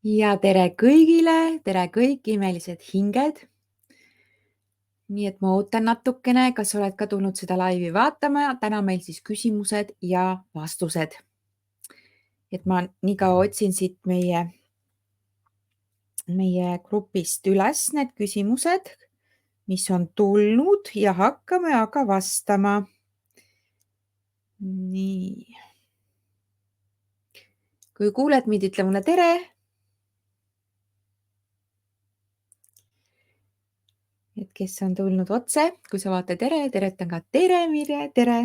Ja tere kõigile, tere kõik imelised hinged. Nii et ma ootan natukene, kas oled ka tulnud seda laivi vaatama. Täna meil siis küsimused ja vastused. Et ma nii kaua otsin siit meie grupist üles need küsimused, mis on tulnud ja hakkame aga vastama. Nii. Kui kuuled mind, ütle mulle tere. Et kes on tulnud otse, kui sa vaata tere, teretan ka tere, Mirje, tere.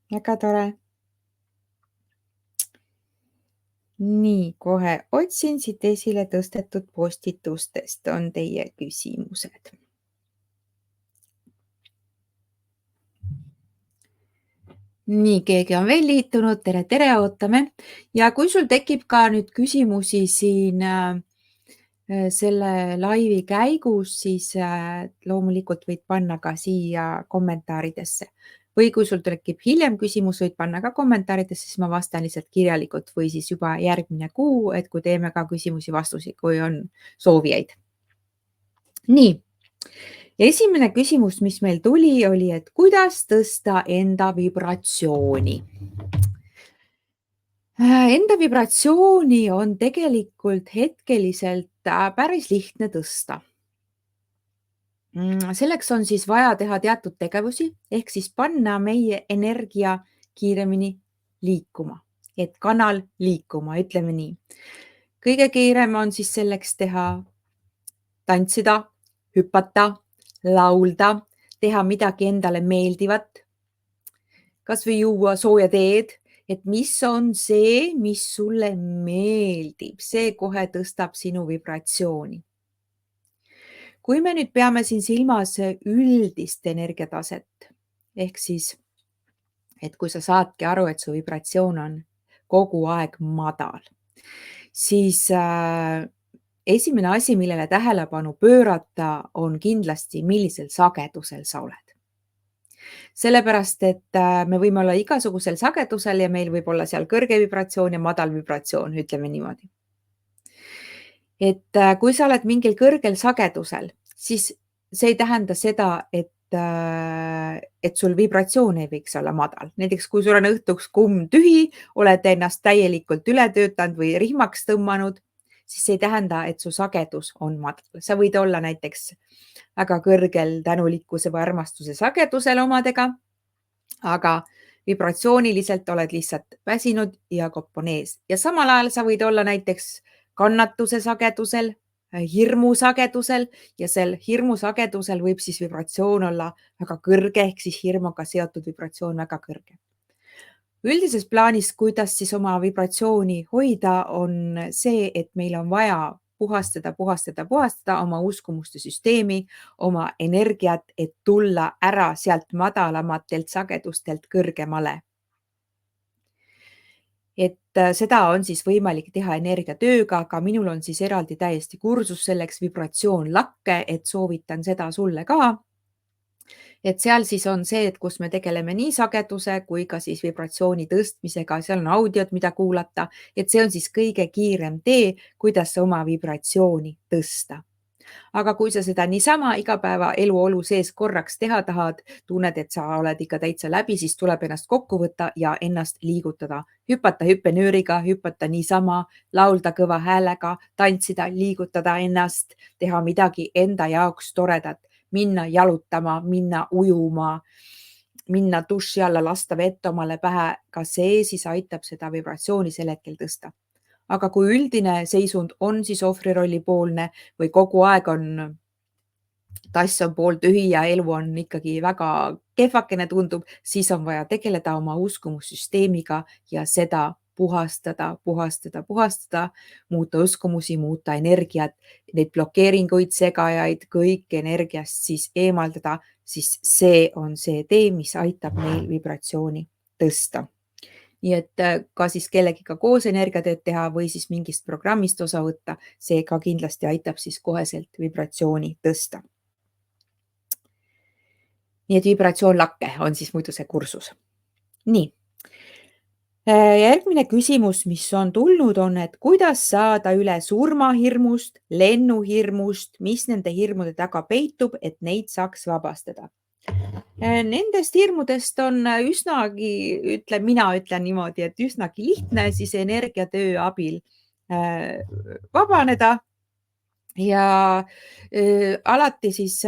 Väga tore. Nii, kohe otsin siit esile tõstetud postitustest on teie küsimused. Nii, keegi on veel liitunud, tere, tere, ootame. Ja kui sul tekib ka nüüd küsimusi siin selle laivi käigus, siis loomulikult võid panna ka siia kommentaaridesse. Või kui sul tekib hiljem küsimus, võid panna ka kommentaaridesse, siis ma vastan lihtsalt kirjalikult või siis juba järgmine kuu, et kui teeme ka küsimusi-vastusi, kui on soovijaid. Nii, esimene küsimus, mis meil tuli, oli, et kuidas tõsta enda vibratsiooni. Enda vibratsiooni on tegelikult hetkeliselt päris lihtne tõsta. Selleks on siis vaja teha teatud tegevusi ehk siis panna meie energia kiiremini liikuma, et kanal liikuma, ütleme nii. Kõige kiirem on siis selleks teha, tantsida, hüpata, laulda, teha midagi endale meeldivat, kas või juua sooja teed, et mis on see, mis sulle meeldib, see kohe tõstab sinu vibratsiooni. Kui me nüüd peame siin silmas üldist energiataset, ehk siis, et kui sa saadki aru, et su vibratsioon on kogu aeg madal, siis esimene asi, millele tähelepanu pöörata, on kindlasti, millisel sagedusel sa oled. Sellepärast, et me võime olla igasugusel sagedusel ja meil võib olla seal kõrge vibratsioon ja madal vibratsioon, ütleme niimoodi. Et kui sa oled mingil kõrgel sagedusel, siis see ei tähenda seda, et sul vibratsioon ei võiks olla madal. Näiteks kui sul on õhtuks kumm tühi, oled ennast täielikult üle töötanud või rihmaks tõmmanud, siis see ei tähenda, et su sagedus on madal. Sa võid olla näiteks väga kõrgel tänulikkuse või armastuse sagedusel omadega, aga vibratsiooniliselt oled lihtsalt väsinud ja kopp on ees. Ja samal ajal sa võid olla näiteks kannatuse sagedusel, hirmu sagedusel ja sel hirmu sagedusel võib siis vibratsioon olla väga kõrge, ehk siis hirmuga seotud vibratsioon väga kõrge. Üldises plaanis, kuidas siis oma vibratsiooni hoida, on see, et meil on vaja puhastada oma uskumuste süsteemi, oma energiat, et tulla ära sealt madalamatelt sagedustelt kõrgemale. Et seda on siis võimalik teha energiatööga, aga minul on siis eraldi täiesti kursus selleks vibratsioonlakke, et soovitan seda sulle ka. Et seal siis on see, et kus me tegeleme nii sageduse kui ka siis vibratsiooni tõstmisega, seal on audiod, mida kuulata, et see on siis kõige kiirem tee, kuidas oma vibratsiooni tõsta. Aga kui sa seda niisama igapäeva eluolu sees korraks teha tahad, tunned, et sa oled ikka täitsa läbi, siis tuleb ennast kokku võtta ja ennast liigutada. Hüpata hüppenööriga, hüpata niisama, laulda kõva häälega, tantsida, liigutada ennast, teha midagi enda jaoks toredat, minna jalutama, minna ujuma, minna duši alla, lasta vett omale pähe. Ka see siis aitab seda vibratsiooni sel hetkel tõsta. Aga kui üldine seisund on siis ohvrirolli poolne või kogu aeg on tass on pooltühi ja elu on ikkagi väga kehvakene tundub, siis on vaja tegeleda oma uskumussüsteemiga ja seda puhastada, muuta uskumusi, muuta energiat, neid blokeeringuid, segajaid, kõik energiast siis eemaldada, siis see on see tee, mis aitab meil vibratsiooni tõsta. Nii et ka siis kellegiga koos energiatööd teha või siis mingist programmist osa võtta, see ka kindlasti aitab siis koheselt vibratsiooni tõsta. Nii et vibratsioonlakke on siis muidu see kursus. Nii. Järgmine küsimus, mis on tulnud, on, et kuidas saada üle surmahirmust, lennuhirmust, mis nende hirmude taga peitub, et neid saaks vabastada? Nendest hirmudest on üsnagi, mina ütlen niimoodi, et üsnagi lihtne siis energiatöö abil vabaneda ja alati siis,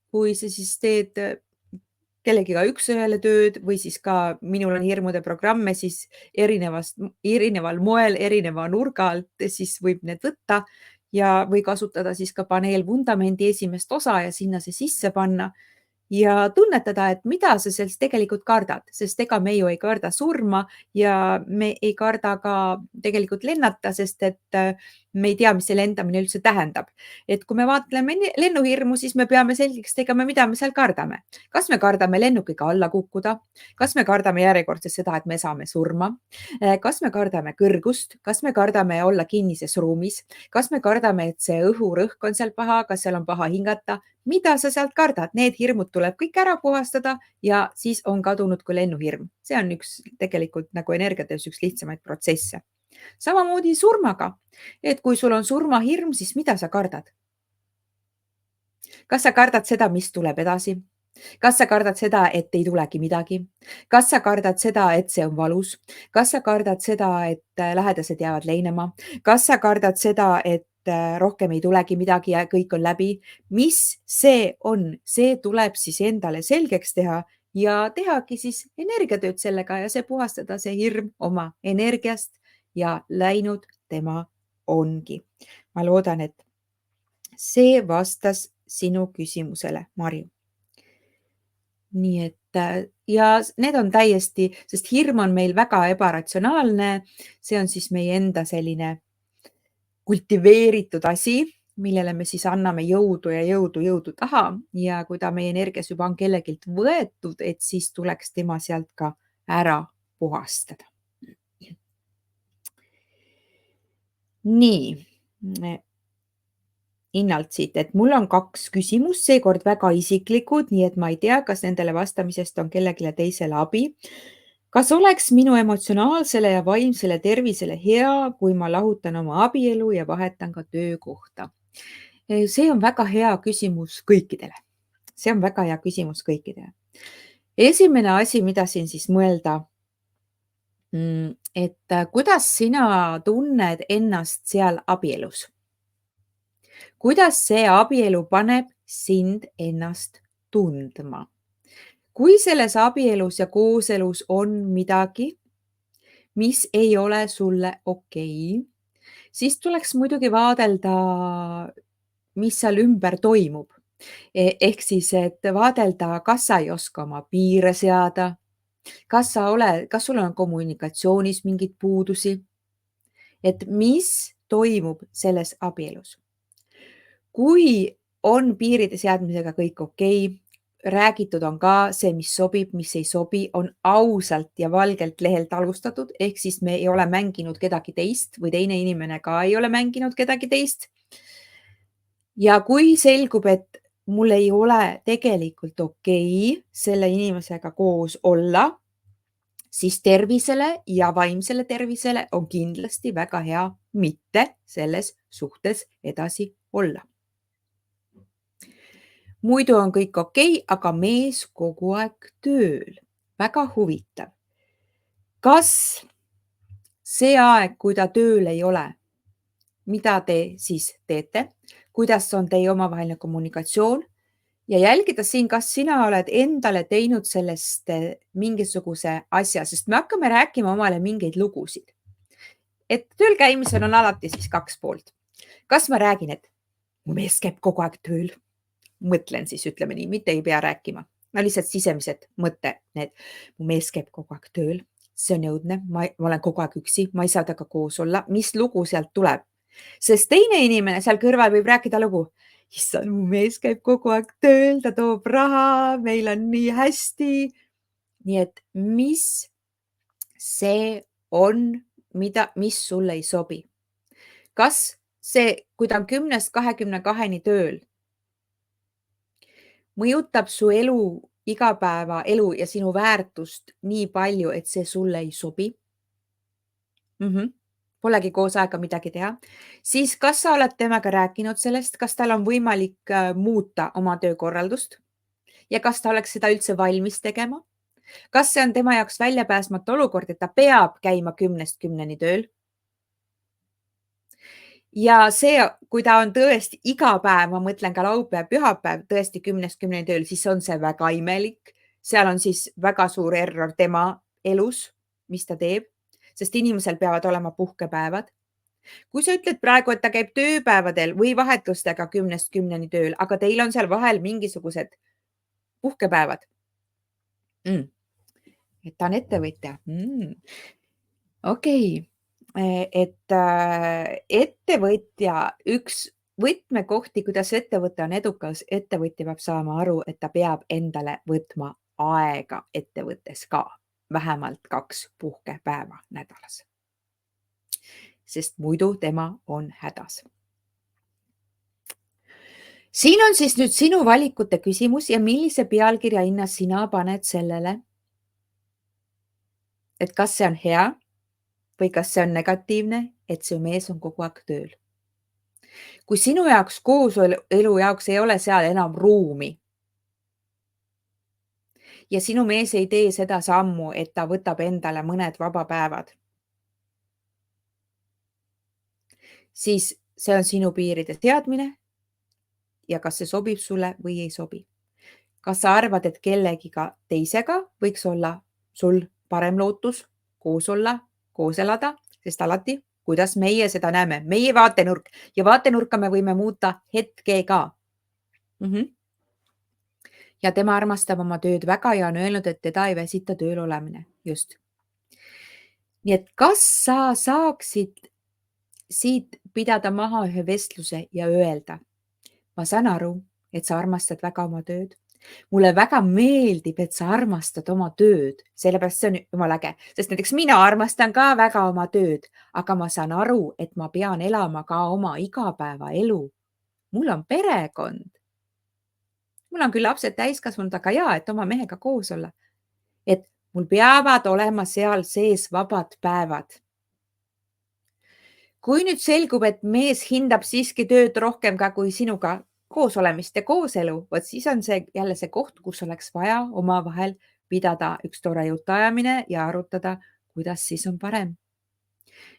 kui sa siis teed kellegiga üks-ühele tööd või siis ka minul on hirmude programme, siis erineval moel, erineva nurga alt siis võib need võtta ja või kasutada siis ka paneelvundamendi esimest osa ja sinna see sisse panna ja tunnetada, et mida sa sellest tegelikult kardad, sest ega me ju ei karda surma ja me ei karda ka tegelikult lennata, sest et me ei tea, mis see lendamine üldse tähendab. Et kui me vaatleme lennuhirmu, siis me peame selgeks tegema, mida me seal kardame. Kas me kardame lennukiga alla kukkuda? Kas me kardame järjekordselt seda, et me saame surma? Kas me kardame kõrgust? Kas me kardame olla kinnises ruumis? Kas me kardame, et see õhurõhk on seal paha? Kas seal on paha hingata? Mida sa sealt kardad? Need hirmud tuleb kõik ära puhastada ja siis on kadunud ka lennuhirm. See on tegelikult nagu energiatöös üks lihtsamaid protsesse. Samamoodi surmaga, et kui sul on surmahirm, siis mida sa kardad? Kas sa kardad seda, mis tuleb edasi? Kas sa kardad seda, et ei tulegi midagi? Kas sa kardad seda, et see on valus? Kas sa kardad seda, et lähedased jäävad leinema? Kas sa kardad seda, et rohkem ei tulegi midagi ja kõik on läbi? Mis see on? See tuleb siis endale selgeks teha ja tehagi siis energiatööd sellega ja see puhastada see hirm oma energiast ja läinud tema ongi. Ma loodan, et see vastas sinu küsimusele, Marju. Nii et ja need on täiesti, sest hirm on meil väga ebaratsionaalne. See on siis meie enda selline kultiveeritud asi, millele me siis anname jõudu ja jõudu taha ja kui ta meie energias juba on kellegilt võetud, et siis tuleks tema sealt ka ära puhastada. Nii. Innalt siit, et mul on 2 küsimust, seekord väga isiklikud, nii et ma ei tea, kas nendele vastamisest on kellelegi teisele abi. Kas oleks minu emotsionaalsele ja vaimsele tervisele hea, kui ma lahutan oma abielu ja vahetan ka töökohta? See on väga hea küsimus kõikidele. See on väga hea küsimus kõikidele. Esimene asi, mida siin siis mõelda, et kuidas sina tunned ennast seal abielus? Kuidas see abielu paneb sind ennast tundma? Kui selles abielus ja kooselus on midagi, mis ei ole sulle okei, siis tuleks muidugi vaadelda, mis seal ümber toimub. Ehk siis, et vaadelda, kas sa ei oska oma piire seada, kas sul on kommunikatsioonis mingeid puudusi, et mis toimub selles abielus. Kui on piiride seadmisega kõik okei, räägitud on ka see, mis sobib, mis ei sobi, on ausalt ja valgelt lehelt alustatud, ehk siis me ei ole mänginud kedagi teist või teine inimene ka ei ole mänginud kedagi teist. Ja kui selgub, et mul ei ole tegelikult okei selle inimesega koos olla, siis tervisele ja vaimsele tervisele on kindlasti väga hea mitte selles suhtes edasi olla. Muidu on kõik okei, aga mees kogu aeg tööl. Väga huvitav. Kas see aeg, kui ta tööl ei ole, mida te siis teete? Kuidas on teie omavaheline kommunikatsioon? Ja jälgida siin, kas sina oled endale teinud sellest mingisuguse asja, sest me hakkame rääkima omale mingeid lugusid. Et tööl käimisel on alati siis 2 poolt. Kas ma räägin, et mu mees käib kogu aeg tööl? Mõtlen siis, ütleme nii, mitte ei pea rääkima. No lihtsalt sisemised mõtte, need mu mees käib kogu aeg tööl, see on õudne, ma olen kogu aeg üksi, ma ei saa temaga koos olla. Mis lugu sealt tuleb? Sest teine inimene seal kõrval võib rääkida lugu. Issand, mu mees käib kogu aeg tööl, ta toob raha, meil on nii hästi. Nii et mis see on, mis sulle ei sobi? Kas see, kui ta on 10-22 tööl, mõjutab su elu, igapäevaelu ja sinu väärtust nii palju, et see sulle ei sobi? Polegi koos aega midagi teha. Siis kas sa oled temaga rääkinud sellest, kas tal on võimalik muuta oma töökorraldust ja kas ta oleks seda üldse valmis tegema? Kas see on tema jaoks väljapääsmatu olukord, et ta peab käima 10-st 10-ni tööl? Ja see, kui ta on tõesti iga päev, ma mõtlen ka laupäev, pühapäev tõesti 10-st 10-ni tööl, siis on see väga imelik. Seal on siis väga suur error tema elus, mis ta teeb, sest inimesel peavad olema puhkepäevad. Kui sa ütled praegu, et ta käib tööpäevadel või vahetustega 10-st 10-ni tööl, aga teil on seal vahel mingisugused puhkepäevad. Et ta on ettevõtja. Okei. Et ettevõtja üks võtmekohti, kuidas ettevõte on edukas, ettevõtja peab saama aru, et ta peab endale võtma aega ettevõttes ka vähemalt 2 puhkepäeva nädalas. Sest muidu tema on hädas. Siin on siis nüüd sinu valikute küsimus ja millise pealkirja hinna sina paned sellele, et kas see on hea või kas see on negatiivne, et su mees on kogu aeg tööl. Kui sinu jaoks kooselu jaoks ei ole seal enam ruumi ja sinu mees ei tee seda sammu, et ta võtab endale mõned vabapäevad, siis see on sinu piiride seadmine ja kas see sobib sulle või ei sobi. Kas sa arvad, et kellegiga teisega võiks olla sul parem lootus koos olla, koos elada, sest alati, kuidas meie seda näeme, meie vaatenurk ja vaatenurka me võime muuta hetkega. Ja tema armastab oma tööd väga ja on öelnud, et teda ei väsita tööl olemine. Just. Nii et kas sa saaksid siit pidada maha ühe vestluse ja öelda, ma saan aru, et sa armastad väga oma tööd. Mulle väga meeldib, et sa armastad oma tööd, sellepärast see on jumala äge, sest näiteks mina armastan ka väga oma tööd, aga ma saan aru, et ma pean elama ka oma igapäevaelu. Mul on perekond. Mul on küll lapsed täiskasvanud, aga ja, et oma mehega koos olla. Et mul peavad olema seal sees vabad päevad. Kui nüüd selgub, et mees hindab siiski tööd rohkem ka kui sinuga koos olemist ja kooselu, vot siis on see jälle see koht, kus oleks vaja omavahel pidada üks tore jutuajamine ja arutada, kuidas siis on parem.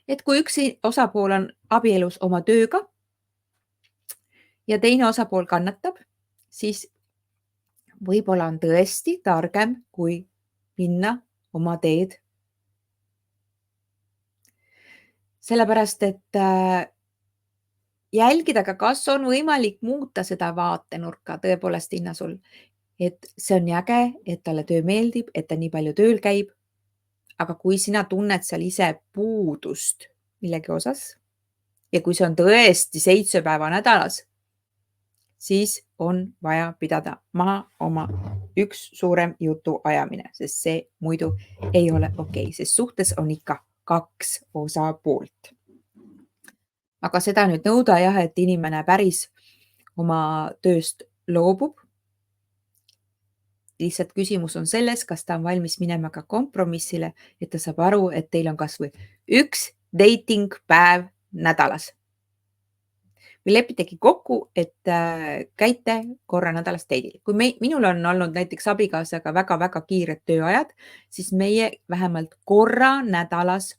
Et kui üks osapool on abielus oma tööga ja teine osapool kannatab, siis võib-olla on tõesti targem, kui minna oma teed. Sellepärast, et jälgida ka, kas on võimalik muuta seda vaatenurka tõepoolest hinna sul. Et see on nii äge, et talle töö meeldib, et ta nii palju tööl käib. Aga kui sina tunned seal ise puudust millegi osas ja kui see on tõesti 7 päeva nädalas, siis on vaja pidada maha oma üks suurem jutuajamine, sest see muidu ei ole okei, sest suhtes on ikka 2 osapoolt. Aga seda nüüd nõuda jah, et inimene päris oma tööst loobub. Lihtsalt küsimus on selles, kas ta on valmis minema ka kompromissile, et ta saab aru, et teil on kas või üks dating päev nädalas. Või lepitegi kokku, et käite korra nädalas date'il. Kui minul on olnud näiteks abikaasaga väga-väga kiired tööajad, siis meie vähemalt korra nädalas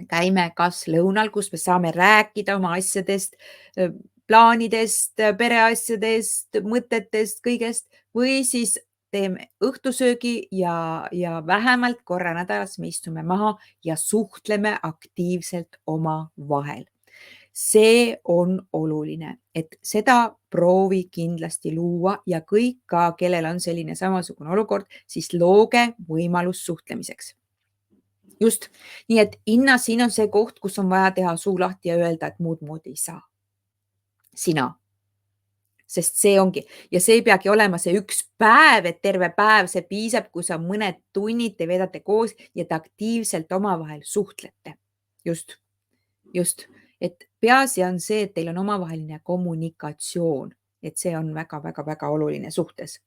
käime kas lõunal, kus me saame rääkida oma asjadest, plaanidest, pereasjadest, mõtetest, kõigest või siis teeme õhtusöögi ja vähemalt korra nädalas me istume maha ja suhtleme aktiivselt omavahel. See on oluline, et seda proovi kindlasti luua ja kõik ka, kellel on selline samasugune olukord, siis looge võimalus suhtlemiseks. Just. Nii et Inna, siin on see koht, kus on vaja teha suu lahti ja öelda, et muud moodi ei saa. Sina. Sest see ongi ja see ei peagi olema see üks päev, et terve päev, see piisab, kui sa mõned tunnid te veedate koos ja te aktiivselt omavahel suhtlete. Just. Et peaasi on see, et teil on omavaheline kommunikatsioon, et see on väga-väga-väga oluline suhtes.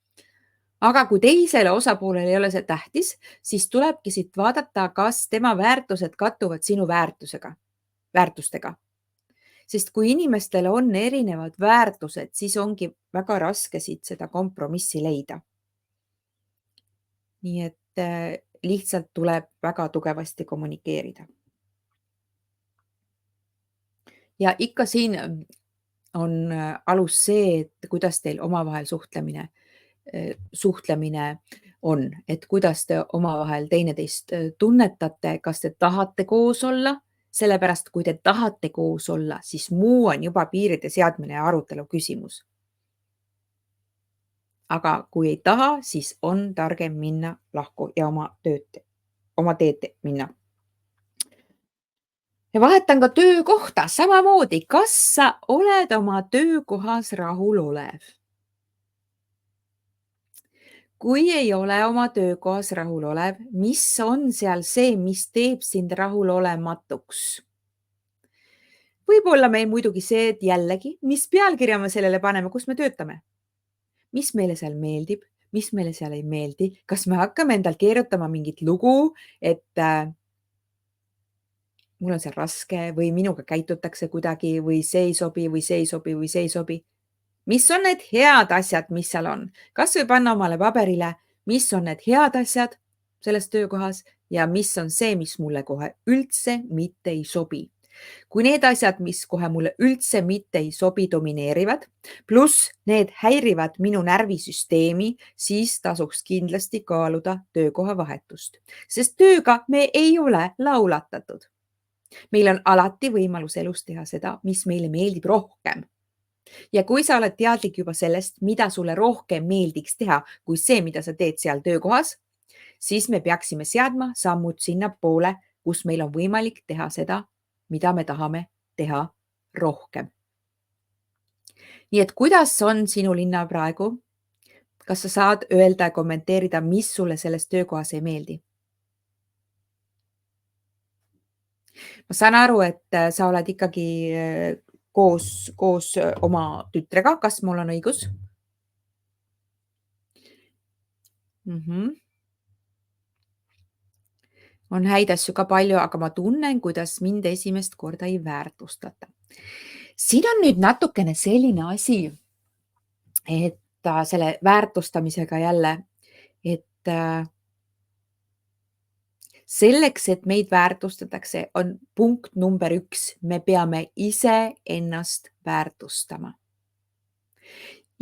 Aga kui teisele osapoolele ei ole see tähtis, siis tulebki siit vaadata, kas tema väärtused kattuvad sinu väärtustega. Sest kui inimestel on erinevad väärtused, siis ongi väga raske siit seda kompromissi leida. Nii et lihtsalt tuleb väga tugevasti kommunikeerida. Ja ikka siin on alus see, et kuidas teil omavahel suhtlemine on, et kuidas te omavahel teineteist tunnetate, kas te tahate koos olla, sellepärast kui te tahate koos olla, siis muu on juba piiride seadmine ja arutelu küsimus. Aga kui ei taha, siis on targem minna lahku ja oma teed minna. Ja vahetan ka töökohta samamoodi. Kas sa oled oma töökohas rahulolev? Kui ei ole oma töökohas rahulolev, mis on seal see, mis teeb sind rahulolematuks? Võib-olla meil muidugi see, et jällegi, mis pealkirja me sellele paneme, kus me töötame? Mis meile seal meeldib, mis meile seal ei meeldi? Kas me hakkame endal keerutama mingit lugu, et mul on seal raske või minuga käitutakse kuidagi või see ei sobi või see ei sobi või see ei sobi? Mis on need head asjad, mis seal on? Kas või panna omale paberile, mis on need head asjad selles töökohas ja mis on see, mis mulle kohe üldse mitte ei sobi. Kui need asjad, mis kohe mulle üldse mitte ei sobi, domineerivad, pluss need häirivad minu närvisüsteemi, siis tasuks kindlasti kaaluda töökoha vahetust, sest tööga me ei ole laulatatud. Meil on alati võimalus elus teha seda, mis meile meeldib rohkem. Ja kui sa oled teadlik juba sellest, mida sulle rohkem meeldiks teha, kui see, mida sa teed seal töökohas, siis me peaksime seadma sammud sinnapoole, kus meil on võimalik teha seda, mida me tahame teha rohkem. Nii et kuidas on sinu linna praegu? Kas sa saad öelda ja kommenteerida, mis sulle selles töökohas ei meeldi? Ma saan aru, et sa oled ikkagi koos oma tütrega, kas mul on õigus? On häid asju ka palju, aga ma tunnen, kuidas mind esimest korda ei väärtustata. Siin on nüüd natukene selline asi, et selle väärtustamisega jälle, et selleks, et meid väärtustatakse, on punkt number 1, me peame ise ennast väärtustama.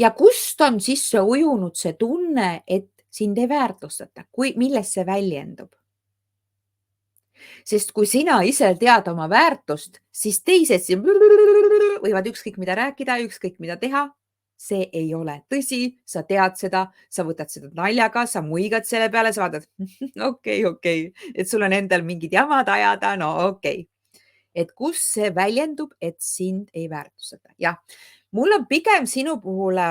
Ja kust on sisse ujunud see tunne, et sind ei väärtustata, milles see väljendub? Sest kui sina ise tead oma väärtust, siis teised võivad ükskõik mida rääkida, ükskõik mida teha. See ei ole tõsi, sa tead seda, sa võtad seda naljaga, sa muigad selle peale, sa vaatad, okei, et sul on endal mingid jamad ajada, no okei. Et kus see väljendub, et sind ei väärtustata. Jah, mul on pigem sinu puhul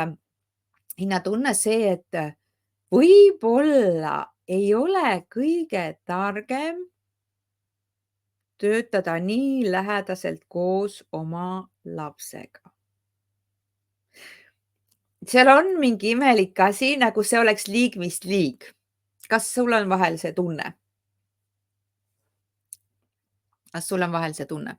hinnatunne see, et võib-olla ei ole kõige targem töötada nii lähedaselt koos oma lapsega. Seal on mingi imelik asi, nagu see oleks liig vist liig. Kas sul on vahel see tunne? Kas sul on vahel see tunne?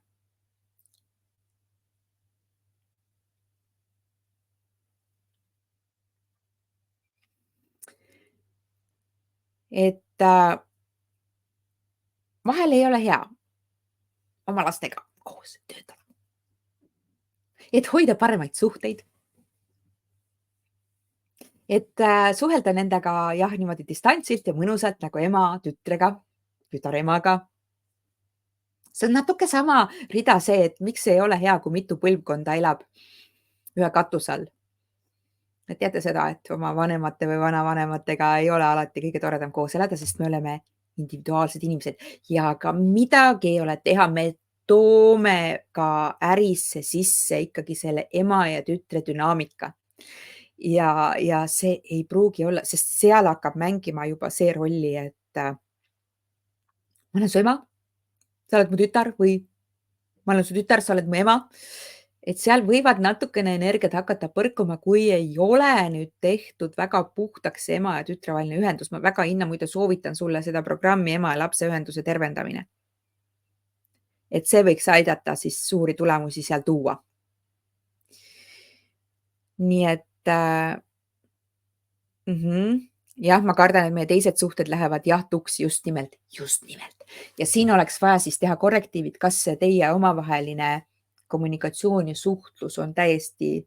Et vahel ei ole hea oma lastega koos töötada. Et hoida paremaid suhteid. Et suhelda nendega jah, niimoodi distantsilt ja mõnusalt nagu ema tütrega, tütar emaga. See on natuke sama rida see, et miks ei ole hea, kui mitu põlvkonda elab ühe katuse all. Et teate seda, et oma vanemate või vanavanematega ei ole alati kõige toredam koos elada, sest me oleme individuaalsed inimesed ja ka midagi ei ole teha, me toome ka ärisse sisse ikkagi selle ema ja tütre dünaamika. Ja see ei pruugi olla, sest seal hakkab mängima juba see rolli, et ma olen su ema, sa oled mu tütar või ma olen su tütar, sa oled mu ema. et seal võivad natukene energiat hakata põrkuma, kui ei ole nüüd tehtud väga puhtaks see ema ja tütre vaheline ühendus. Ma väga muide soovitan sulle seda programmi Ema ja lapse ühenduse tervendamine. Et see võiks aidata siis suuri tulemusi seal tuua. Nii et jah, ma kardan, et meie teised suhted lähevad jahtuks just nimelt. Ja siin oleks vaja siis teha korrektiivid, kas see teie omavaheline kommunikatsioon ja suhtlus on täiesti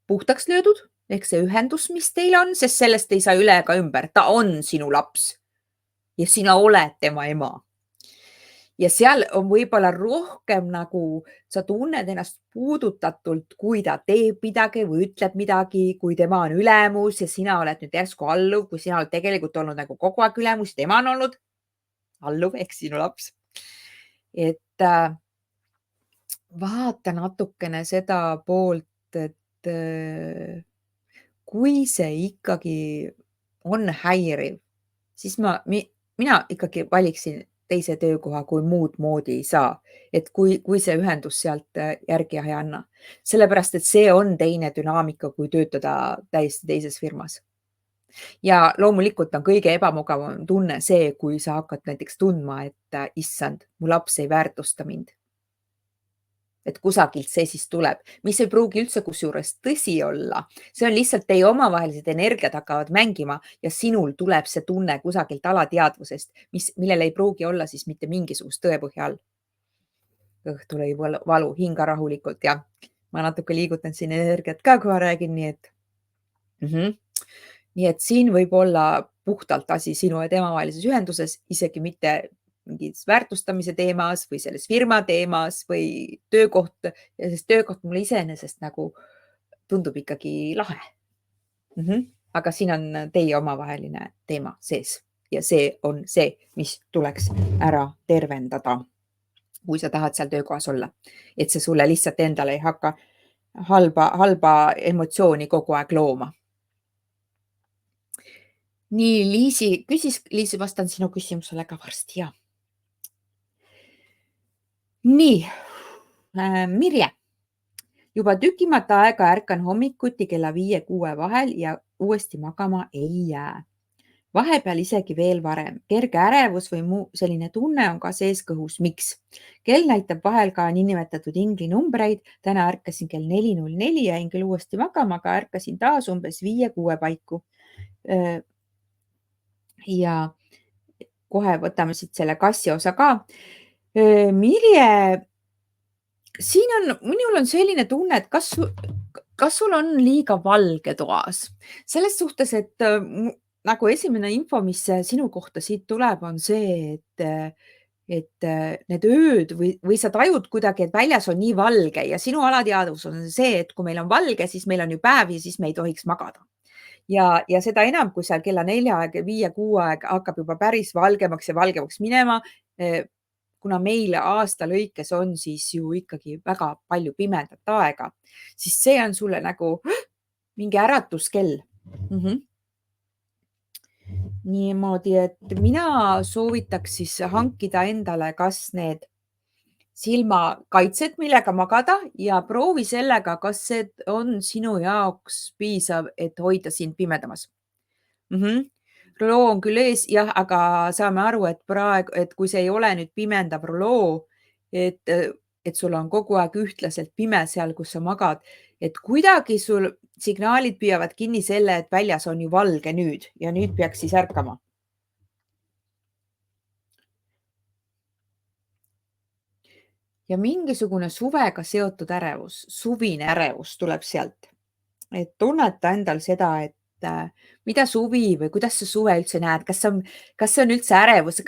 puhtaks löödud, ehk see ühendus, mis teil on, sest sellest ei saa üle ega ümber. Ta on sinu laps ja sina oled tema ema. Ja seal on võib-olla rohkem nagu sa tunned ennast puudutatult, kui ta teeb midagi või ütleb midagi, kui tema on ülemus ja sina oled nüüd järsku alluv, kui sina oled tegelikult olnud nagu kogu aeg ülemus, tema on olnud alluv ehk sinu laps. Et vaata natukene seda poolt, et kui see ikkagi on häiriv, siis mina ikkagi valiksin teise töökoha, kui muud moodi ei saa. Et kui see ühendus sealt järgi ei anna. Sellepärast, et see on teine dünaamika, kui töötada täiesti teises firmas. Ja loomulikult on kõige ebamugavam tunne see, kui sa hakkad näiteks tundma, et issand, mu laps ei väärtusta mind. Et kusagilt see siis tuleb, mis ei pruugi üldse kusjuures tõsi olla. See on lihtsalt teie omavahelised energiat hakkavad mängima ja sinul tuleb see tunne kusagilt alateadvusest, millel ei pruugi olla siis mitte mingisugust tõepõhja all. Õhtul ei valu, hinga rahulikult ja ma natuke liigutan siin energiat ka, kui ma räägin, nii et siin võib olla puhtalt asi sinu ja tema vahelises ühenduses, isegi mitte mingis väärtustamise teemas või selles firma teemas või töökoht, sest töökoht mulle iseenesest nagu tundub ikkagi lahe. Aga siin on teie omavaheline teema sees ja see on see, mis tuleks ära tervendada, kui sa tahad seal töökohas olla. Et see sulle lihtsalt endale ei hakka halba emotsiooni kogu aeg looma. Nii, Liisi, vastan sinu küsimusele ka varsti, ja. Nii, Mirje. Juba tükimat aega ärkan hommikuti kella 5-6 vahel ja uuesti magama ei jää. Vahepeal isegi veel varem. Kerge ärevus või muu selline tunne on ka sees kõhus. Miks? Kell näitab vahel ka niinimetatud inglinumbreid. Täna ärkasin kell 4:04 ja jäin küll uuesti magama, aga ärkasin taas umbes 5-6 paiku. Ja kohe võtame siit selle kassi osa ka. Mirje, minul on selline tunne, et kas sul on liiga valge toas? Selles suhtes, et nagu esimene info, mis sinu kohta siit tuleb, on see, et need ööd või sa tajud kuidagi, et väljas on nii valge ja sinu alateadvus on see, et kui meil on valge, siis meil on ju päev ja siis me ei tohiks magada. Ja seda enam, kui seal kella 4 aeg, 5-6 aeg hakkab juba päris valgemaks ja valgemaks minema, kuna meil aasta lõikes on siis ju ikkagi väga palju pimedat aega, siis see on sulle nagu mingi äratuskell. Niimoodi, et mina soovitaks siis hankida endale kas need silmakaitsed, millega magada ja proovi sellega, kas see on sinu jaoks piisav, et hoida sind pimedamas. Roloo on küll ees, jah, aga saame aru, et kui see ei ole nüüd pimendav roloo, et sul on kogu aeg ühtlaselt pime seal, kus sa magad, et kuidagi sul signaalid püüavad kinni selle, et väljas on ju valge nüüd ja nüüd peaks siis ärkama. Ja mingisugune suvega seotud ärevus, suvine ärevus tuleb sealt. Et tunneta endal seda, et mida suvi või kuidas sa suve üldse näed, kas see on üldse ärevus,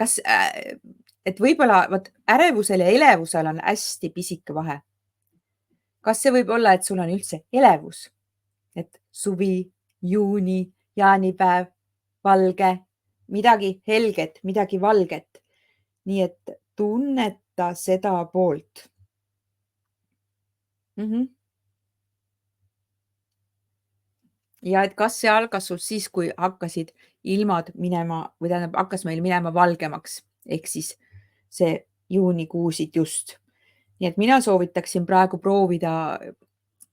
et võib-olla ärevusel ja elevusel on hästi pisike vahe. Kas see võib olla, et sul on üldse elevus, et suvi, juuni, jaanipäev, valge, midagi helget, midagi valget. Nii et tunneta seda poolt. Ja et kas see algas sul siis, kui hakkasid ilmad minema või hakkas meil minema valgemaks ehk siis see juunikuusid just. Nii et mina soovitaksin praegu proovida,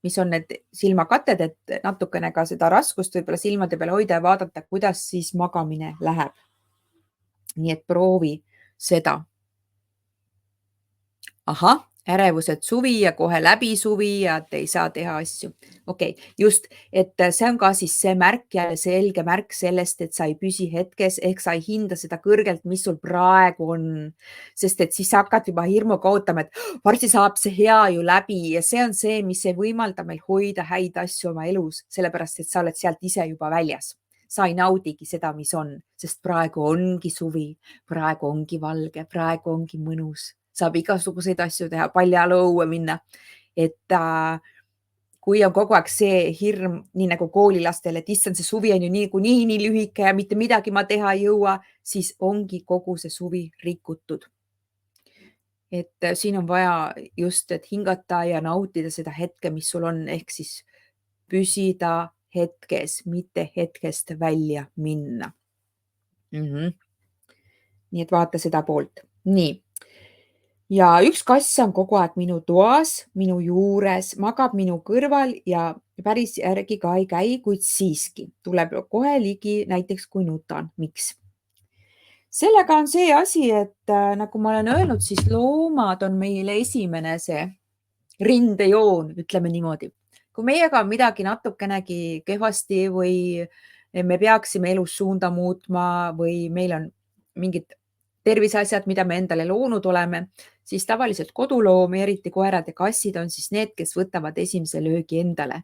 mis on need silmakatted, et natukene ka seda raskust võib-olla silmade peal hoida ja vaadata, kuidas siis magamine läheb. Nii et proovi seda. Ahah, ärevused suvi ja kohe läbi suvi ja et ei saa teha asju. Okei, just, et see on ka siis see märk ja selge märk sellest, et sa ei püsi hetkes ehk sa ei hinda seda kõrgelt, mis sul praegu on. Sest et siis sa hakkad juba hirmuga ootama, et varsti saab see hea ju läbi ja see on see, mis ei võimalda meil hoida häid asju oma elus, sellepärast et sa oled sealt ise juba väljas. Sa ei naudigi seda, mis on, sest praegu ongi suvi, praegu ongi valge, praegu ongi mõnus, saab igasuguseid asju teha, paljajalgu õue minna. Et kui on kogu aeg see hirm, nii nagu koolilastel, et issand, see suvi on ju nii lühike ja mitte midagi ma teha ei jõua, siis ongi kogu see suvi rikutud. Et siin on vaja just, et hingata ja nautida seda hetke, mis sul on, ehk siis püsida hetkes, mitte hetkest välja minna. Nii et vaata seda poolt. Nii. Ja üks kass on kogu aeg minu toas, minu juures, magab minu kõrval ja päris järgi ka ei käi, kuid siiski tuleb kohe ligi, näiteks kui nutan. Miks? Sellega on see asi, et nagu ma olen öelnud, siis loomad on meile esimene see rindejoon, ütleme niimoodi. Kui meiega on midagi natukenegi kehvasti või me peaksime elus suunda muutma või meil on mingid terviseasjad, mida me endale loonud oleme, siis tavaliselt koduloom, eriti koerad ja kassid on siis need, kes võtavad esimese löögi endale.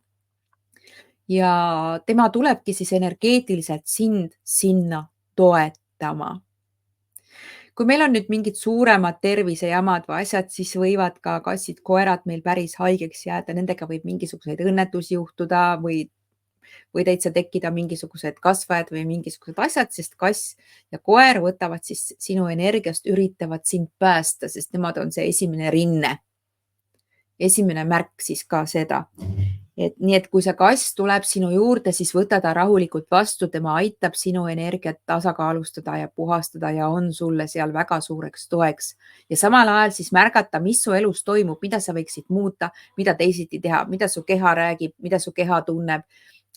Ja tema tulebki siis energeetiliselt sind sinna toetama. Kui meil on nüüd mingid suuremad tervisejamad või asjad, siis võivad ka kassid, koerad meil päris haigeks jääda, nendega võib mingisuguseid õnnetusi juhtuda või täitsa tekkida mingisugused kasvajad või mingisugused asjad, sest kass ja koer võtavad siis sinu energiast, üritavad sind päästa, sest nemad on see esimene rinne. Esimene märk siis ka seda. Nii et kui see kass tuleb sinu juurde, siis võta ta rahulikult vastu, tema aitab sinu energiat tasakaalustada ja puhastada ja on sulle seal väga suureks toeks. Ja samal ajal siis märgata, mis su elus toimub, mida sa võiksid muuta, mida teisiti teha, mida su keha räägib, mida su keha tunneb,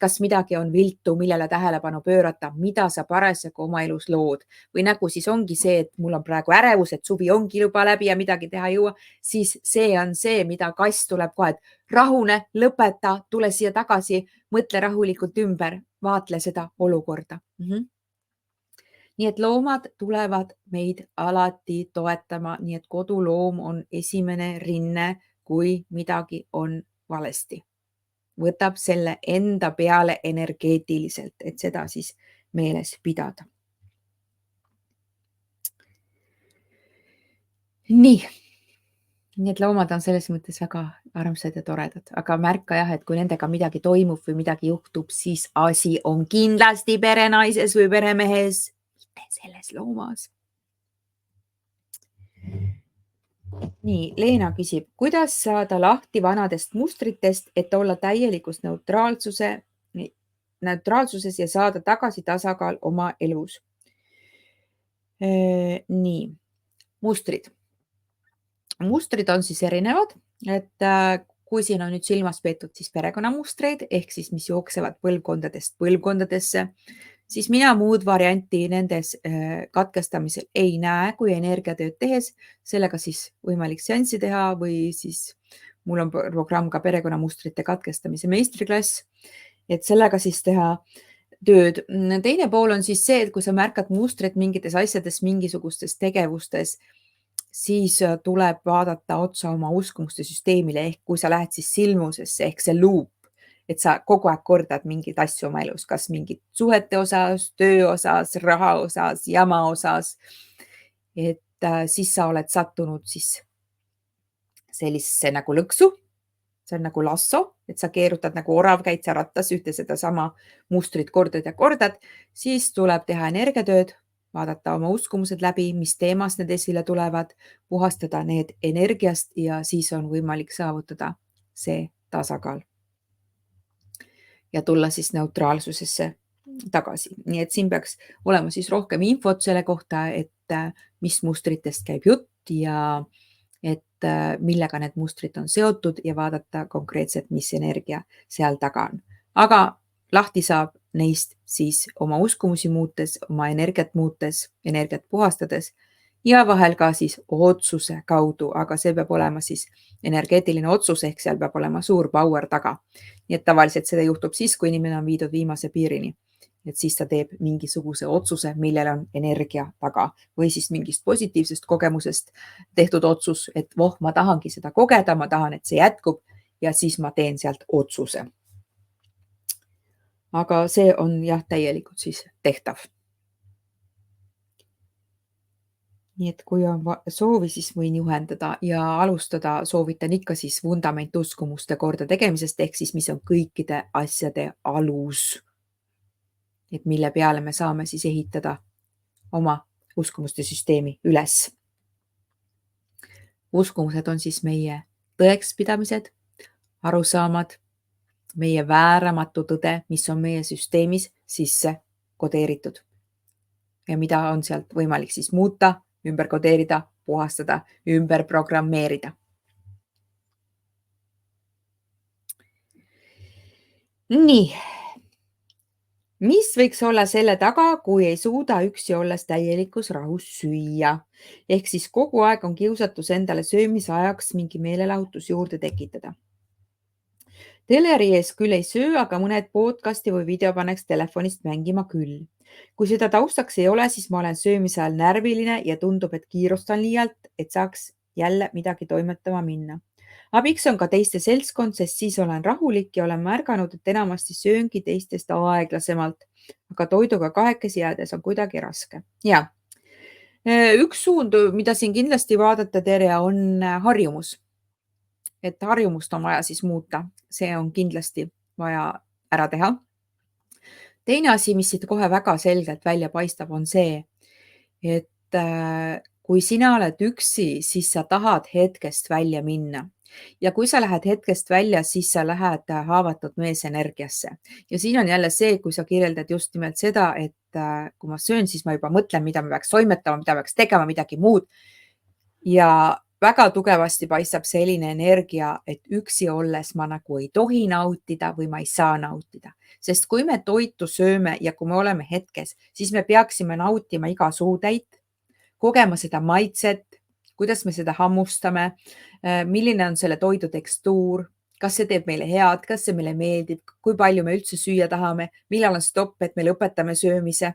kas midagi on viltu, millele tähelepanu pöörata, mida sa parasjagu oma elus lood. Või nagu siis ongi see, et mul on praegu ärevus, et suvi ongi juba läbi ja midagi teha ei jõua, siis see on see, mida kass tuleb kohe, et rahune, lõpeta, tule siia tagasi, mõtle rahulikult ümber, vaatle seda olukorda. Nii et loomad tulevad meid alati toetama, nii et koduloom on esimene rinne, kui midagi on valesti. Võtab selle enda peale energeetiliselt, et seda siis meeles pidada. Nii et loomad on selles mõttes väga armsad ja toredad, aga märka jah, et kui nendega midagi toimub või midagi juhtub, siis asi on kindlasti perenaises või peremehes, mitte selles loomas. Nii, Leena küsib, kuidas saada lahti vanadest mustritest, et olla täielikus neutraalsuses ja saada tagasi tasakaal oma elus? Nii, mustrid. Mustrid on siis erinevad, et kui siin on nüüd silmas peetud siis perekonnamustreid ehk siis, mis jooksevad põlvkondadest põlvkondadesse, siis mina muud varianti nendes katkestamisel ei näe, kui energiatööd tehes, sellega siis võimalik seanssi teha või siis mul on programm ka perekonnamustrite katkestamise meistriklass, et sellega siis teha tööd. Teine pool on siis see, et kui sa märkad mustrit mingites asjades, mingisugustes tegevustes, siis tuleb vaadata otsa oma uskumuste süsteemile ehk kui sa lähed siis silmusesse ehk see luup, et sa kogu aeg kordad mingeid asju oma elus, kas mingid suhete osas, töö osas, raha osas, jama osas. Et siis sa oled sattunud siis sellisse nagu lõksu. See on nagu lasso, et sa keerutad nagu orav, käid sa rattas ühte sedasama mustrit kordad ja kordad, siis tuleb teha energiatööd, vaadata oma uskumused läbi, mis teemast need esile tulevad, puhastada need energiast ja siis on võimalik saavutada see tasakaal. Ja tulla siis neutraalsusesse tagasi. Nii et siin peaks olema siis rohkem infot selle kohta, et mis mustritest käib jutt ja et millega need mustrid on seotud ja vaadata konkreetselt, mis energia seal taga on. Aga lahti saab neist siis oma uskumusi muutes, oma energiat muutes, energiat puhastades ja vahel ka siis otsuse kaudu, aga see peab olema siis energeetiline otsus, ehk seal peab olema suur power taga. Nii et tavaliselt seda juhtub siis, kui inimene on viidud viimase piirini. Et siis ta teeb mingisuguse otsuse, millel on energia taga või siis mingist positiivsest kogemusest tehtud otsus, et voh, ma tahangi seda kogeda, ma tahan, et see jätkub ja siis ma teen sealt otsuse. Aga see on jah, täielikult siis tehtav. Nii et kui on soovi, siis võin juhendada ja alustada soovitan ikka siis vundamentuskumuste korda tegemisest, ehk siis mis on kõikide asjade alus. Et mille peale me saame siis ehitada oma uskumuste süsteemi üles. Uskumused on siis meie tõekspidamised, arusaamad, meie vääramatu tõde, mis on meie süsteemis sisse kodeeritud. Ja mida on sealt võimalik siis muuta, ümber kodeerida, puhastada, ümber programmeerida. Nii. Mis võiks olla selle taga, kui ei suuda üksi olles täielikus rahus süüa? Ehk siis kogu aeg on kiusatus endale söömise ajaks mingi meelelahutus juurde tekitada. Teleri ees küll ei söö, aga mõned podcasti või video paneks telefonist mängima küll. Kui seda taustaks ei ole, siis ma olen söömise ajal närviline ja tundub, et kiirustan liialt, et saaks jälle midagi toimetama minna. Abiks on ka teiste seltskond, sest siis olen rahulik ja olen märganud, et enamasti sööngi teistest aeglasemalt, aga toiduga kahekesi jäädes on kuidagi raske. Ja üks suund, mida siin kindlasti vaadata, Terje, on harjumus. Et harjumust on vaja siis muuta. See on kindlasti vaja ära teha. Teine asi, mis siit kohe väga selgelt välja paistab, on see, et kui sina oled üksi, siis sa tahad hetkest välja minna. Ja kui sa lähed hetkest välja, siis sa lähed haavatud meesenergiasse. Ja siin on jälle see, kui sa kirjeldad just nimelt seda, et kui ma söön, siis ma juba mõtlen, mida ma peaks toimetama, mida peaks tegema, midagi muud. Ja väga tugevasti paistab selline energia, et üksi olles ma nagu ei tohi nautida või ma ei saa nautida. Sest kui me toitu sööme ja kui me oleme hetkes, siis me peaksime nautima iga suutäit, kogema seda maitset, kuidas me seda hammustame, milline on selle toidu tekstuur, kas see teeb meile head, kas see meile meeldib, kui palju me üldse süüa tahame, millal on stopp, et me lõpetame söömise.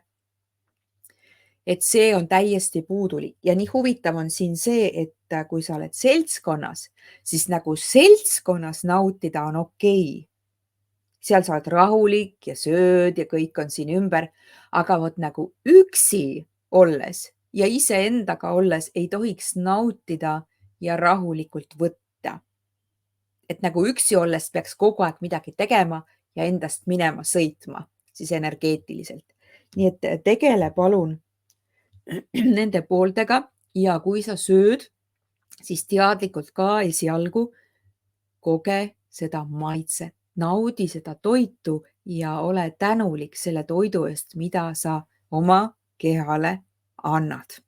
Et see on täiesti puudulik ja nii huvitav on siin see, et kui sa oled seltskonnas, siis nagu seltskonnas nautida on okei. Seal sa oled rahulik ja sööd ja kõik on siin ümber, aga vot nagu üksi olles ja iseendaga olles ei tohiks nautida ja rahulikult võtta. Et nagu üksi olles peaks kogu aeg midagi tegema ja endast minema sõitma siis energeetiliselt. Nii et tegele palun nende pooltega ja kui sa sööd, siis teadlikult ka esialgu koge seda maitset, naudi seda toitu ja ole tänulik selle toidu eest, mida sa oma kehale annad.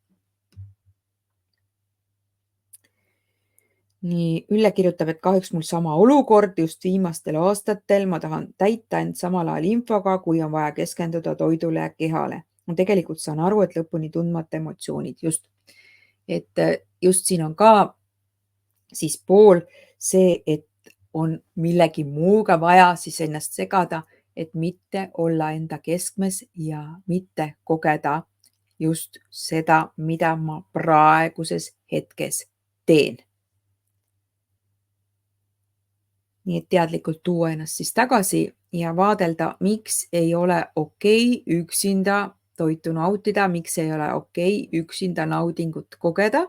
Nii, Ülle kirjutab, et kahjuks mul sama olukord just viimastel aastatel. Ma tahan täita end samal ajal infoga, kui on vaja keskenduda toidule ja kehale. Ma tegelikult saan aru, et lõpuni tundmata emotsioonid. Et just siin on ka siis pool see, et on millegi muuga vaja siis ennast segada, et mitte olla enda keskmes ja mitte kogeda just seda, mida ma praeguses hetkes teen. Nii et teadlikult tuua ennast siis tagasi ja vaadelda, miks ei ole okei üksinda toitu nautida, miks ei ole okei üksinda naudingut kogeda.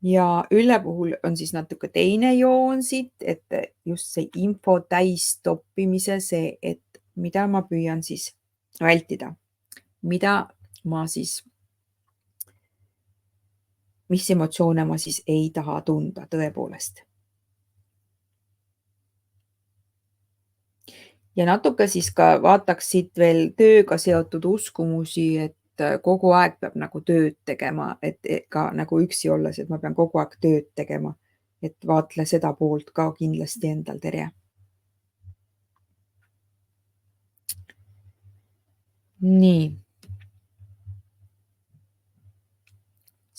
Ja Ülle puhul on siis natuke teine joon siit, et just see info täistoppimise, see, et mida ma püüan siis vältida, mis emotsioone ma siis ei taha tunda tõepoolest. Ja natuke siis ka vaataks siit veel tööga seotud uskumusi, et kogu aeg peab nagu tööd tegema, et ka nagu üksi olles, et ma pean kogu aeg tööd tegema. Et vaatle seda poolt ka kindlasti endal, Terje. Nii.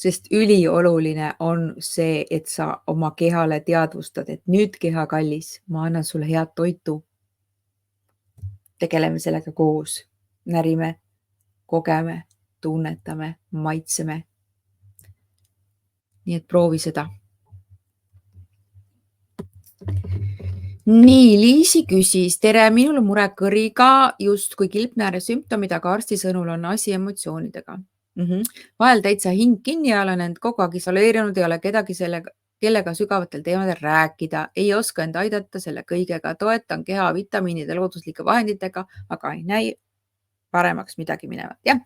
Sest ülioluline on see, et sa oma kehale teadvustad, et nüüd keha kallis, ma annan sulle head toitu. Tegeleme sellega koos. Närime, kogeme, tunnetame, maitseme. Nii et proovi seda. Nii, Liisi küsis, tere, minul on mure kõriga justkui kilpnääre sümptomid, aga arsti sõnul on asi emotsioonidega. Vahel täitsa hing kinni ja olen end kogu aeg isoleerinud, ei ole kedagi kellega sügavatel teemadel rääkida, ei oska end aidata selle kõigega, toetan keha vitamiinide looduslike vahenditega, aga ei näi paremaks midagi minevat. Jah,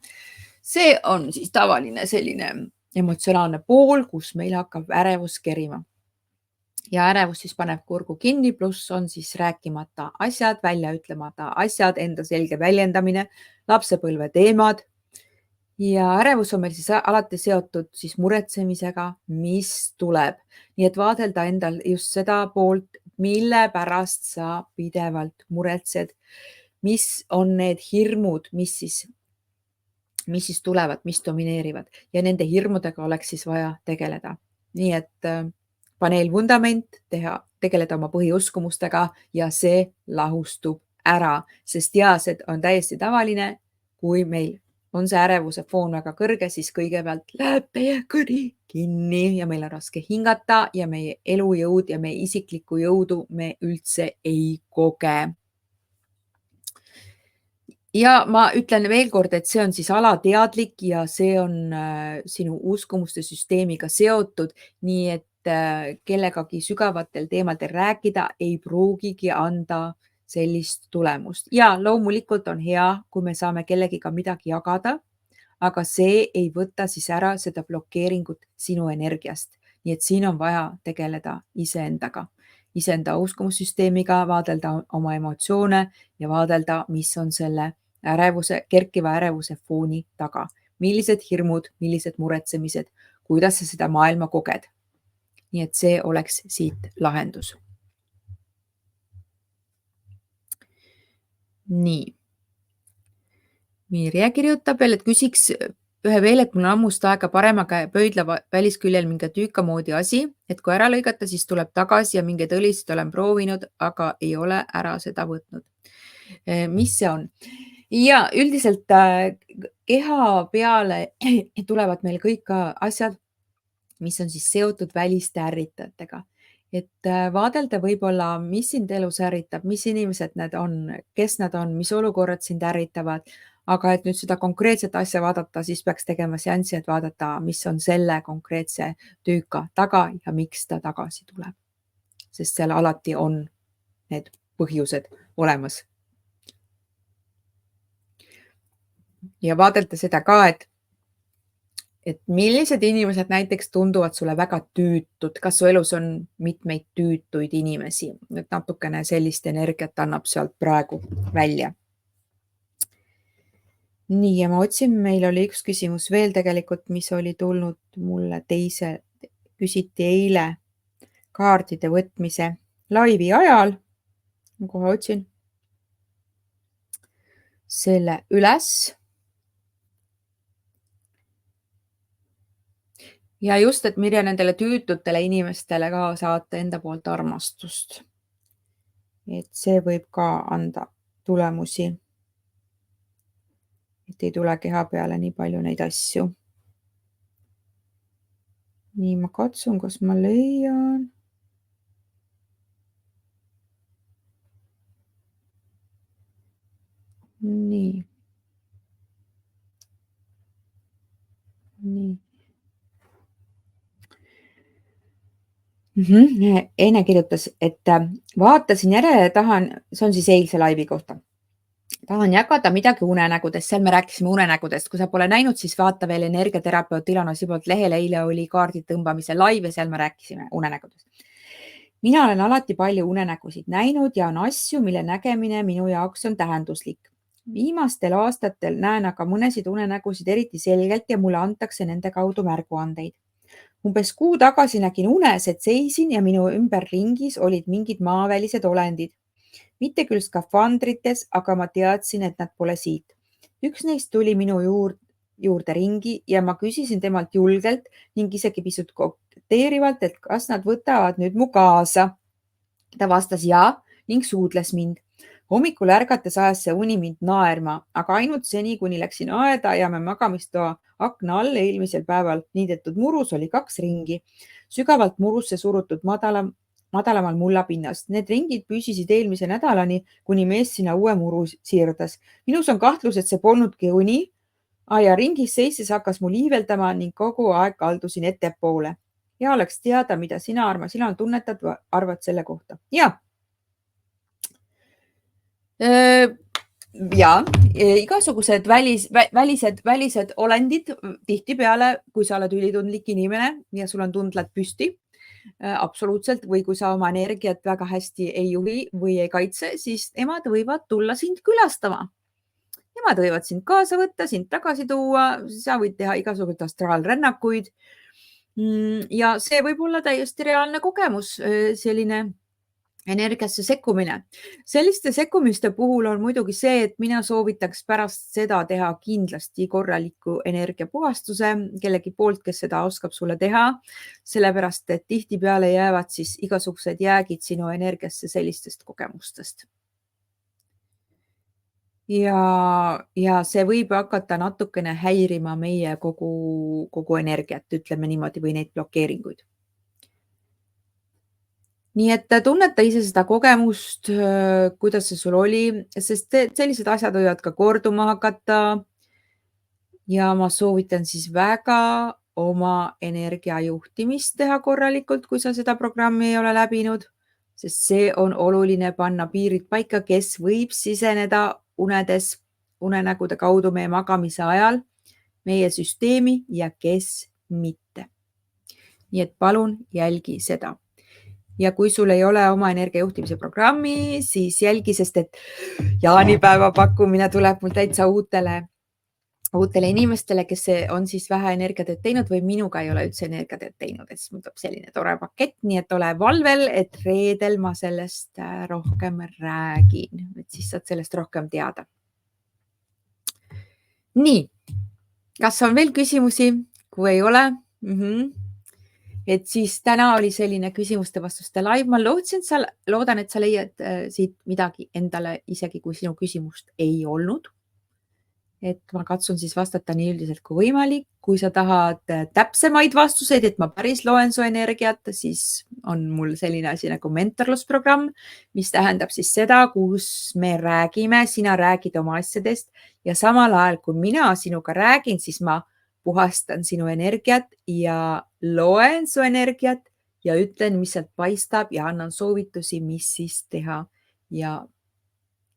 see on siis tavaline selline emotsionaalne pool, kus meil hakkab ärevus kerima. Ja ärevus siis paneb kurgu kinni, pluss on siis rääkimata asjad, välja ütlemata asjad, enda selge väljendamine, lapsepõlve teemad. Ja ärevus on meil siis alati seotud siis muretsemisega, mis tuleb. Nii et vaadelda endal just seda poolt, mille pärast sa pidevalt muretsed, mis on need hirmud, mis siis tulevad, mis domineerivad ja nende hirmudega oleks siis vaja tegeleda. Nii et paneel vundament, tegeleda oma põhiuskumustega ja see lahustub ära, sest see on täiesti tavaline, kui meil on see ärevuse foon väga kõrge, siis kõigepealt läheb meie kõri kinni ja meil on raske hingata ja meie elujõud ja meie isiklikku jõudu me üldse ei koge. Ja ma ütlen veel kord, et see on siis alateadlik ja see on sinu uskumuste süsteemiga seotud, nii et kellegagi sügavatel teemadel rääkida ei pruugigi anda sellist tulemust. Ja loomulikult on hea, kui me saame kellegiga midagi jagada, aga see ei võta siis ära seda blokeeringut sinu energiast. Nii et siin on vaja tegeleda iseendaga, iseenda uskumussüsteemiga, vaadelda oma emotsioone ja vaadelda, mis on selle kerkiva ärevuse fooni taga. Millised hirmud, millised muretsemised, kuidas sa seda maailma koged. Nii et see oleks siit lahendus. Nii. Mirje kirjutab veel, et küsiks ühe veel, et mul on ammust aega parema käe pöidla välisküljel mingi tüüka moodi asi, et kui ära lõigata, siis tuleb tagasi ja mingeid õlisid olen proovinud, aga ei ole ära seda võtnud. Mis see on? Ja üldiselt keha peale tulevad meil kõik asjad, mis on siis seotud väliste ärritajatega. Et vaadelda võib-olla, mis sind elus ärritab, mis inimesed need on, kes nad on, mis olukorrad sind ärritavad, aga et nüüd seda konkreetset asja vaadata, siis peaks tegema seanssi, et vaadata, mis on selle konkreetse tüüka taga ja miks ta tagasi tuleb. Sest seal alati on need põhjused olemas. Ja vaadelda seda ka, et millised inimesed näiteks tunduvad sulle väga tüütud, kas su elus on mitmeid tüütuid inimesi, et natukene sellist energiat annab sealt praegu välja. Nii, ja ma otsin, meil oli üks küsimus veel tegelikult, mis oli tulnud mulle küsiti eile kaardide võtmise laivi ajal. Ma kohe otsin selle üles. Ja just, et Mirje nendele tüütutele inimestele ka saata enda poolt armastust. Et see võib ka anda tulemusi. Et ei tule keha peale nii palju neid asju. Nii, ma katsun, kas ma leian. Nii. Ene kirjutas, et vaatasin järele, see on siis eilse laivi kohta. Tahan jagada midagi unenägudest, seal me rääkisime unenägudest. Kui sa pole näinud, siis vaata veel energiaterapeut Ilona Sibolt lehel, eile oli kaardid tõmbamise laiv ja seal me rääkisime unenägudest. Mina olen alati palju unenägusid näinud ja on asju, mille nägemine minu jaoks on tähenduslik. Viimastel aastatel näen aga mõnesid unenägusid eriti selgelt ja mulle antakse nende kaudu märguandeid. Umbes kuu tagasi nägin unes, et seisin ja minu ümberringis olid mingid maavälised olendid. Mitte küll skafandrites, aga ma teadsin, et nad pole siit. Üks neist tuli minu juurde ringi ja ma küsisin temalt julgelt ning isegi pisut kokteerivalt, et kas nad võtavad nüüd mu kaasa. Ta vastas jaa ning suudles mind. Hommikul ärgates ajas see uni mind naerma, aga ainult seni, kuni läksin aeda ja me magamistoa akna all eelmisel päeval niidetud murus oli 2 ringi, sügavalt murusse surutud madalamal mullapinnast. Need ringid püsisid eelmise nädalani, kuni mees sinna uue muru siirdas. Minus on kahtlus, et see polnudki uni ja ringis seises hakkas mul iiveldama ning kogu aeg kaldusin ettepoole. Ja oleks teada, mida sina, Arma, sina tunnetad või arvad selle kohta? Ja, igasugused välised olendid tihtipeale, kui sa oled ülitundlik inimene ja sul on tundled püsti, absoluutselt, või kui sa oma energiat väga hästi ei juhi või ei kaitse, siis nemad võivad tulla sind külastama. Nemad võivad sind kaasa võtta, sind tagasi tuua, sa võid teha igasuguseid astraalrännakuid. Ja see võib olla täiesti reaalne kogemus, selline energiasse sekkumine. Selliste sekkumiste puhul on muidugi see, et mina soovitaks pärast seda teha kindlasti korraliku energiapuhastuse kellegi poolt, kes seda oskab sulle teha, sellepärast et tihtipeale jäävad siis igasugused jäägid sinu energiasse sellistest kogemustest. Ja see võib hakata natukene häirima meie kogu energiat, ütleme niimoodi, või neid blokeeringuid. Nii et tunneta ise seda kogemust, kuidas see sul oli, sest sellised asjad võivad ka korduma hakata. Ja ma soovitan siis väga oma energiajuhtimist teha korralikult, kui sa seda programmi ei ole läbinud, sest see on oluline panna piirid paika, kes võib siseneda unedes, unenägude kaudu meie magamise ajal, meie süsteemi ja kes mitte. Nii et palun jälgi seda. Ja kui sul ei ole oma energiajuhtimise programmi, siis jälgi, sest et jaanipäeva pakkumine tuleb mul täitsa uutele inimestele, kes on siis vähe energiatööd teinud või minuga ei ole üldse energiatööd teinud, et siis mul tuleb selline tore pakett, nii et ole valvel, et reedel ma sellest rohkem räägin, et siis saad sellest rohkem teada. Nii, kas on veel küsimusi? Kui ei ole, et siis täna oli selline küsimuste-vastuste live. Ma loodan, et sa leiad siit midagi endale, isegi kui sinu küsimust ei olnud. Et ma katsun siis vastata nii üldiselt kui võimalik. Kui sa tahad täpsemaid vastuseid, et ma päris loen su energiat, siis on mul selline asi nagu mentorlusprogramm, mis tähendab siis seda, kus me räägime, sina räägid oma asjadest ja samal ajal, kui mina sinuga räägin, siis ma puhastan sinu energiat ja loen su energiat ja ütlen, mis sealt paistab ja annan soovitusi, mis siis teha. Ja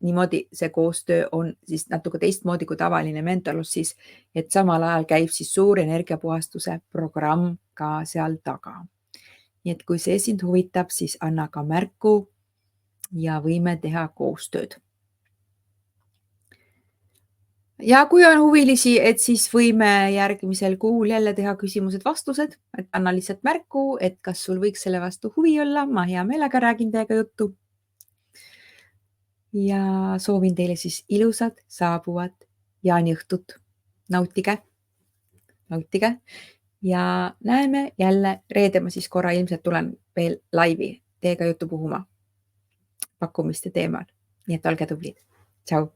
niimoodi see koostöö on siis natuke teistmoodi kui tavaline mentorlus siis, et samal ajal käib siis suur energiapuhastuse programm ka seal taga. Nii et kui see sind huvitab, siis anna ka märku ja võime teha koostööd. Ja kui on huvilisi, et siis võime järgmisel kuul jälle teha küsimused-vastused, et anna lihtsalt märku, et kas sul võiks selle vastu huvi olla. Ma hea meelega räägin teiega juttu. Ja soovin teile siis ilusat saabuvat jaaniõhtut. Nautige ja näeme jälle reede. Ma siis korra ilmselt tulen veel laivi teiega juttu puhuma pakkumiste teemal. Nii et olge tublid. Tšau!